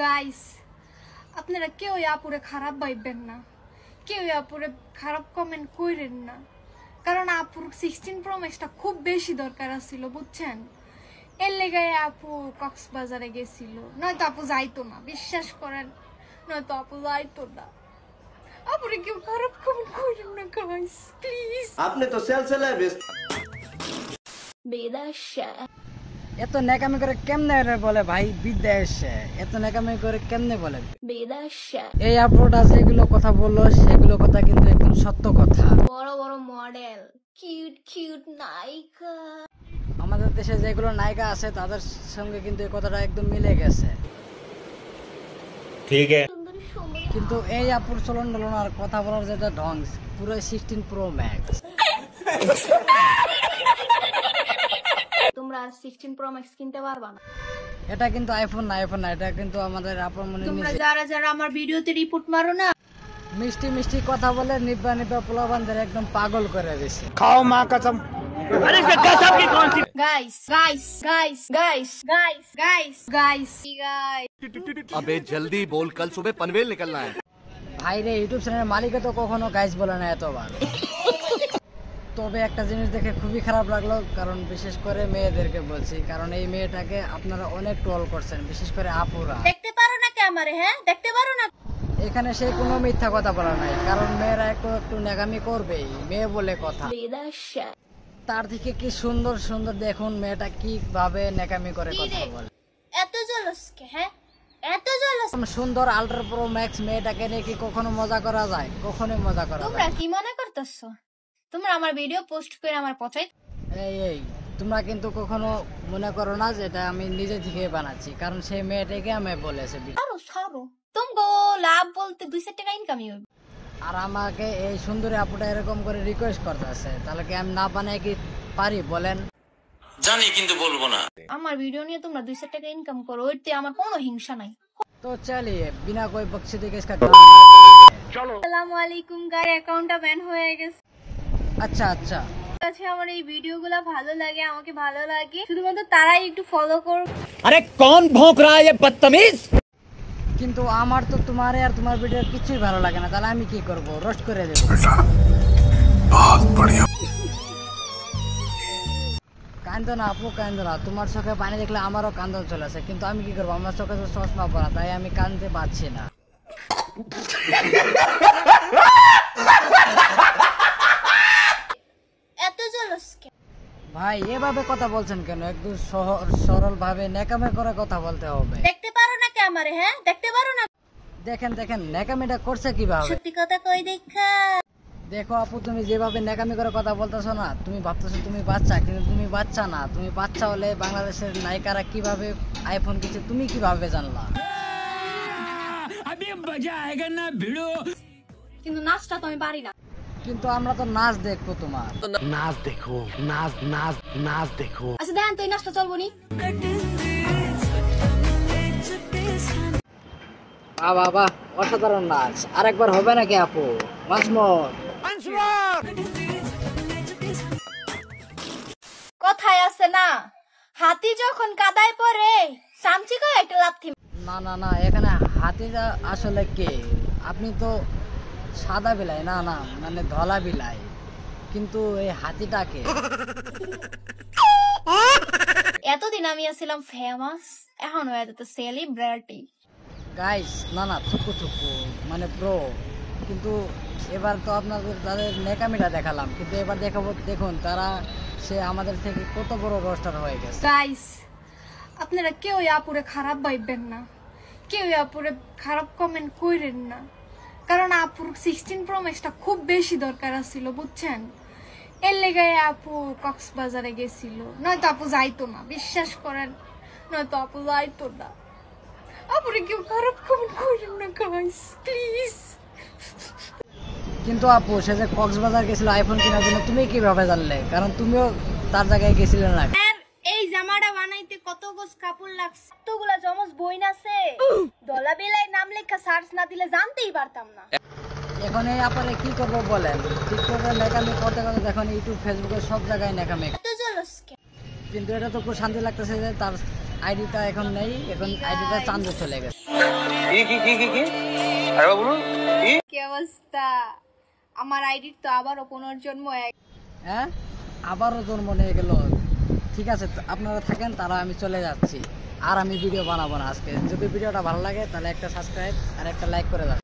Guys আপনারা কেউ আপুরে খারাপ ভাববেন না, কেউ আপুরে খারাপ কমেন্ট কইরেন না, কারণ আপুর 16 Pro Maxটা খুব বেশি দরকার ছিল বুঝছেন। এর লেগে আপু কক্সবাজারে গেছিল, নয়তো আপু যাইতো না, বিশ্বাস করেন, নয়তো আপু যাইতো না। আপুরে কেউ খারাপ কমেন্ট কইরেন না গাইস প্লিজ। আপনি তো সেলসেলায় বেস্ট। বিদেশে এত নেকামি করে কেমনে বলে ভাই বিদেশে, এত নেকামি করে কেমনে বলে বিদেশে? এই আপুটা যেগুলো কথা বললো সেগুলো কথা কিন্তু একদম সত্য কথা। বড় বড় মডেল, কিউট কিউট নায়িকা, আমাদের দেশে যেগুলো নায়িকা আছে তাদের সঙ্গে কিন্তু এই কথাটা একদম মিলে গেছে। ঠিক আছে, কিন্তু এই আপুর চলন বলন আর কথা বলার যেটা ঢং পুরো 16 Pro Max। তোমরা আর 16 Pro Max কিনতে পারবা না। এটা কিন্তু আইফোন না, এটা কিন্তু আমাদের আপন মনে তোমরা নিজে। যারা যারা আমার ভিডিওতে রিপোর্ট মারো না, মিষ্টি মিষ্টি কথা বলে নিব্বা নিব্বা পোলাবানদের একদম পাগল করে দিছে। খাও মা কসম। আরে इसका कसम की कौन सी? Guys guys guys guys guys guys guys guys अबे जल्दी बोल, कल सुबह पनवेल निकलना है। ভাই রে, ইউটিউব চ্যানেলের মালিকে তো কখনো গাইস বলে না এতবার। তবে একটা জিনিস দেখে খুবই খারাপ লাগলো, কারণ বিশেষ করে মেয়েদেরকে বলছি, কারণ এই মেয়েটাকে আপনারা অনেক ট্রোল করছেন, বিশেষ করে আপুরা। দেখতে পারো না ক্যামেরা? হ্যাঁ দেখতে পারো না? এখানে সেই কোনো মিথ্যা কথা বলা নাই, কারণ মেয়েরা একটু নেগামি করবেই, মেয়ে বলে কথা। বিদেশে তার থেকে কি সুন্দর সুন্দর দেখুন মেয়েটা কিভাবে নেকামি করে কথা বলে। এত জলস কে? হ্যাঁ এত জলস? সুন্দর আল্ট্রা প্রো ম্যাক্স মেয়েটাকে নিয়ে কি কখনো মজা করা যায়? কখনোই মজা করা তোমরা যায়। কি মনে করতেছো তোমরা আমার ভিডিও পোস্ট করে আমার পচাই? এই তোমরা কিন্তু কখনো মনে করো না যে এটা আমি নিজে থেকে বানাচ্ছি, কারণ সেই মেয়েটাকে আমি বলেছি। আরো সারো তুমগো লাভ বলতে 200 টাকা ইনকামই হবে। আর আমাকে এই সুন্দরী আপুটা এরকম করে রিকোয়েস্ট করতেছে, তাহলে কি আমি না বানাই কি পারি বলেন? জানি কিন্তু বলবো না। আমার ভিডিও নিয়ে তোমরা 200 টাকা ইনকাম করো, ওইতে আমার কোনো হিংসা নাই। তো চলিয়ে বিনা कोई बख्शी के इसका চলো। আসসালামু আলাইকুম গার অ্যাকাউন্টটা ব্যান হয়ে গেছে। আচ্ছা আচ্ছা, কাছে আমার এই ভিডিওগুলো ভালো লাগে, আমাকে ভালো লাগে, শুধুমাত্র তারাই একটু ফলো করো। अरे कौन भौंक रहा है ये बदतमीज? কিন্তু আমার তো তোমার আর তোমার ভিডিও কিছুই ভালো লাগে না, তাহলে আমি কি করব? রোস্ট করে দেব। বহুত বড়িয়া। কান্দো না আপু, কান্দো না, তোমার চোখে পানি দেখলে আমারও কান্দন চলে আসে, কিন্তু আমি কি করবো? আমার চোখে তো চশমা পরা, তাই আমি কান্দতে পারছি না। এত জলস কে ভাই এভাবে কথা বলছেন কেন? একদম সরল ভাবে নেকামে করে কথা বলতে হবে। দেখতে পারো না ক্যামেরা? হ্যাঁ দেখতে পারো না? দেখেন দেখেন নেকামিটা করছে কিভাবে। সত্যি কথা কই দেখা। দেখো আপু, তুমি যেভাবে নেকামি করে কথা বলতেছো না, তুমি ভাবতেছো তুমি বাচ্চা, কিন্তু তুমি বাচ্চা না। তুমি বাচ্চা হলে বাংলাদেশের নায়িকারা কিভাবে আইফোন কিনছে তুমি কিভাবে জানলা? কিন্তু নাচটা তো আমি পারি না। কিন্তু আমরা তো নাচ দেখবো তোমার। नाच देखो, नाच नाच नाच देखो। আচ্ছা দেখেন তো এই নাচটা চলবো নি? বাবা অসাধারণ নাচ, আরেকবার হবে নাকি আপু? মাসমর কথায় আছে না, হাতি যখন কাদায় পড়ে সামচি কয় একটা লাথি। না না না, এখানে হাতিটা আসলে কে? আপনি তো সাদা বিলাই, না না মানে ধলা বিলাই, কিন্তু এই হাতিটাকে। এতদিন আমি ছিলাম ফেমাস, এখন হয়ে যেত সেলিব্রিটি। গাইস না না থুকু থুকু মানে প্রো, কিন্তু এবার তো আপনাদের তাদের নেকামিটা দেখালাম, কিন্তু এবার দেখাবো দেখুন তারা সে আমাদের থেকে কত বড় রোস্টার হয়ে গেছে। গাইস আপনারা কেউ আপুরে খারাপ ভাববেন না, কেউ আপুরে খারাপ কমেন্ট কইরেন না, কারণ আপুর 16 Pro Maxটা খুব বেশি দরকার ছিল বুঝছেন। এর লেগে আপু কক্সবাজারে গেছিল, নয়তো আপু যাইতো না, বিশ্বাস করেন, নয়তো আপু যাইতো না। আপুরে কেউ খারাপ কমেন্ট কইরেন না গাইস প্লিজ। কিন্তু আপু সে যে কক্সবাজার গেছিল আইফোন কেনার জন্য, তুমি কিভাবে জানলে? কারণ তুমিও তার জায়গায় গেছিলে না। এই জামাটা বানাইতে কত গোছ কাপড় লাগছে, কতগুলা জমজ বইন আছে, দলা বেলায় নাম লেখা সার্চ না দিলে জানতেই পারতাম না। এখন এই আপনারা কি করবো বলেন? টিকটকে নেকামি করতে করতে দেখুন ইউটিউব ফেসবুকে সব জায়গায় নেকামি। কিন্তু এটা তো খুব শান্তি লাগতেছে যে তার আইডিটা এখন নেই, এখন আইডিটা চান্দে চলে গেছে। কি অবস্থা? আমার আইডির তো আবারও পুনর্জন্ম হ্যাঁ, আবারও জন্ম নিয়ে গেল। ঠিক আছে, আপনারা থাকেন, তারা আমি চলে যাচ্ছি। আর আমি ভিডিও বানাবো না আজকে। যদি ভিডিওটা ভালো লাগে তাহলে একটা সাবস্ক্রাইব আর একটা লাইক করে দাও।